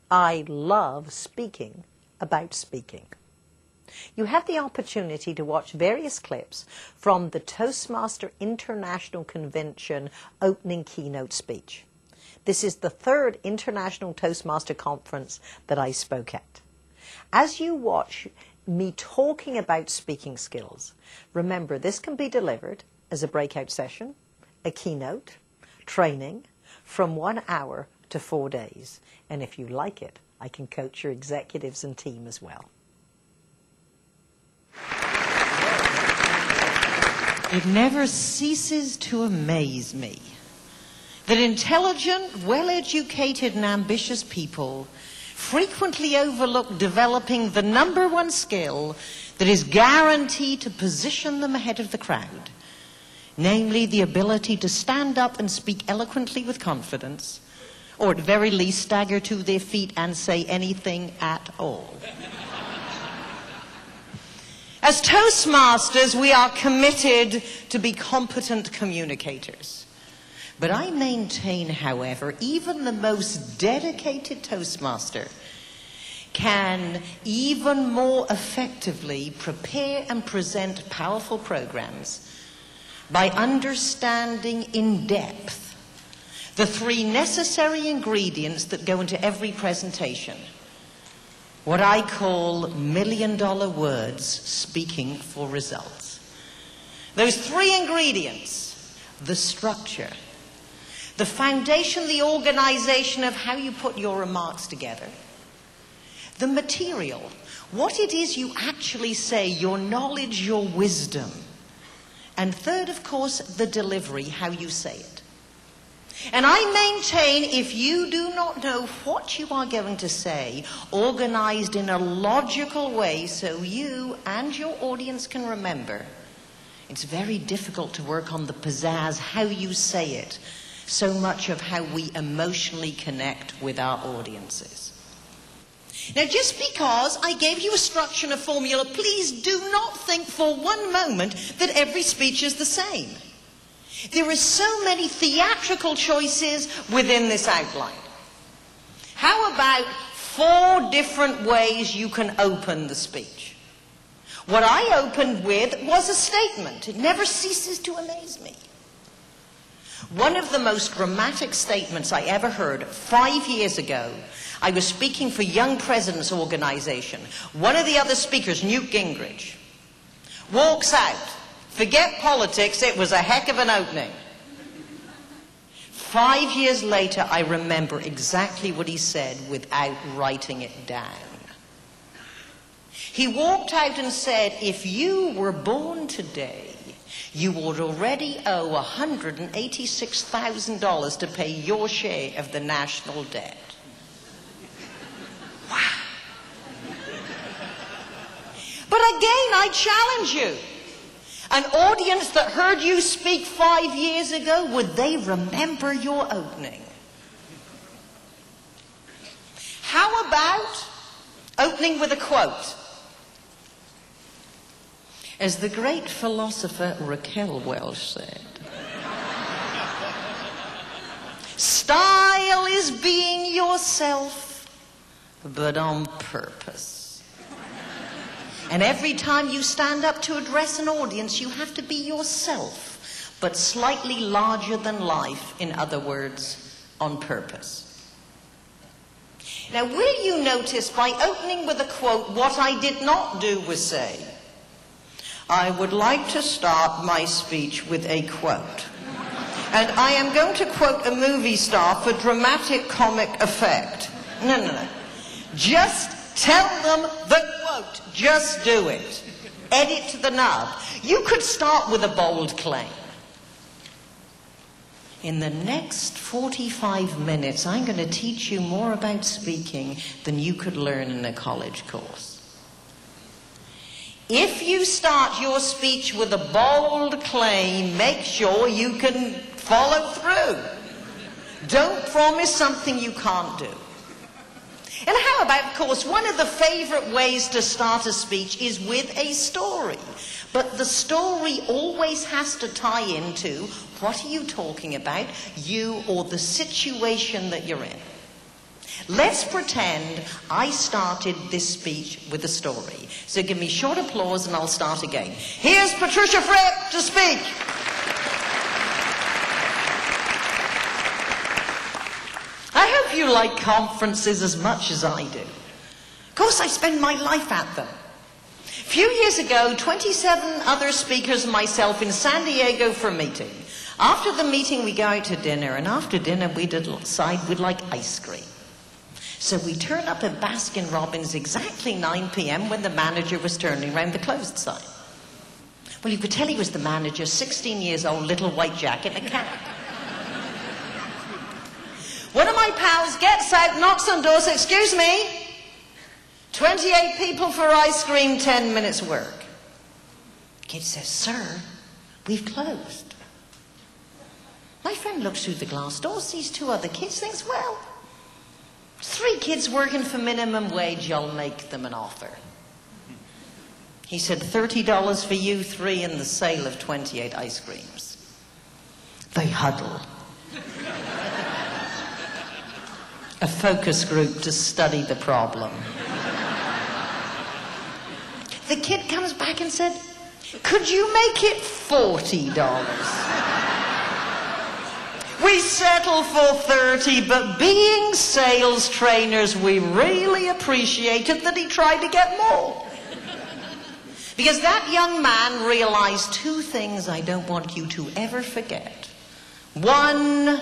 I love speaking about speaking. You have the opportunity to watch various clips from the Toastmaster International Convention opening keynote speech. This is the third International Toastmaster Conference that I spoke at. As you watch me talking about speaking skills, remember this can be delivered as a breakout session, a keynote, training, from 1 hour to 4 days. And if you like it, I can coach your executives and team as well. It never ceases to amaze me that intelligent, well-educated and ambitious people frequently overlook developing the #1 skill that is guaranteed to position them ahead of the crowd, namely the ability to stand up and speak eloquently with confidence, or at very least stagger to their feet and say anything at all. As Toastmasters, we are committed to be competent communicators. But I maintain, however, even the most dedicated Toastmaster can even more effectively prepare and present powerful programs by understanding in depth the 3 necessary ingredients that go into every presentation. What I call $1,000,000 words speaking for results. Those 3 ingredients: the structure, the foundation, the organization of how you put your remarks together, the material, what it is you actually say, your knowledge, your wisdom, and third, of course, the delivery, how you say it. And I maintain if you do not know what you are going to say, organized in a logical way so you and your audience can remember, it's very difficult to work on the pizzazz, how you say it, so much of how we emotionally connect with our audiences. Now, just because I gave you a structure and a formula, please do not think for one moment that every speech is the same. There are so many theatrical choices within this outline. How about 4 different ways you can open the speech? What I opened with was a statement. It never ceases to amaze me. One of the most dramatic statements I ever heard 5 years ago, I was speaking for Young Presidents Organization. One of the other speakers, Newt Gingrich, walks out. Forget politics, it was a heck of an opening. 5 years later, I remember exactly what he said without writing it down. He walked out and said, if you were born today, you would already owe $186,000 to pay your share of the national debt. Wow. But again, I challenge you. An audience that heard you speak 5 years ago, would they remember your opening? How about opening with a quote? As the great philosopher Raquel Welch said, style is being yourself, but on purpose. And every time you stand up to address an audience, you have to be yourself, but slightly larger than life, in other words, on purpose. Now, will you notice by opening with a quote, what I did not do was say, I would like to start my speech with a quote. And I am going to quote a movie star for dramatic comic effect. No. Just tell them the quote. Just do it. Edit to the nub. You could start with a bold claim. In the next 45 minutes, I'm going to teach you more about speaking than you could learn in a college course. If you start your speech with a bold claim, make sure you can follow through. Don't promise something you can't do. And how about, of course, one of the favorite ways to start a speech is with a story. But the story always has to tie into what are you talking about, you or the situation that you're in. Let's pretend I started this speech with a story. So give me short applause and I'll start again. Here's Patricia Fripp to speak. I hope you like conferences as much as I do. Of course, I spend my life at them. A few years ago, 27 other speakers and myself in San Diego for a meeting. After the meeting, we go out to dinner, and after dinner, we decide we'd like ice cream. So we turn up at Baskin-Robbins exactly 9 p.m. when the manager was turning around the closed sign. Well, you could tell he was the manager, 16 years old, little white jacket and a cap. One of my pals gets out, knocks on doors, excuse me, 28 people for ice cream, 10 minutes work. Kid says, sir, we've closed. My friend looks through the glass door, sees 2 other kids, thinks, well, 3 kids working for minimum wage, I'll make them an offer. He said, $30 for you 3 in the sale of 28 ice creams. They huddle. A focus group to study the problem. The kid comes back and said, could you make it $40? We settle for 30, but being sales trainers, we really appreciated that he tried to get more. Because that young man realized 2 things I don't want you to ever forget. 1,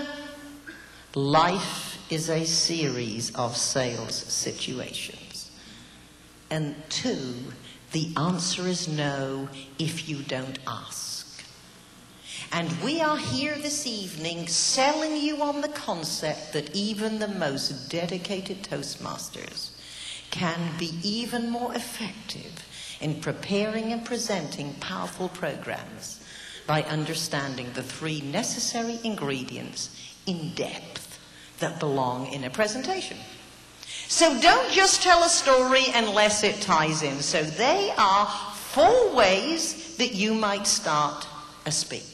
life is a series of sales situations. And 2, the answer is no if you don't ask. And we are here this evening selling you on the concept that even the most dedicated Toastmasters can be even more effective in preparing and presenting powerful programs by understanding the 3 necessary ingredients in depth that belong in a presentation. So don't just tell a story unless it ties in. So they are 4 ways that you might start a speech.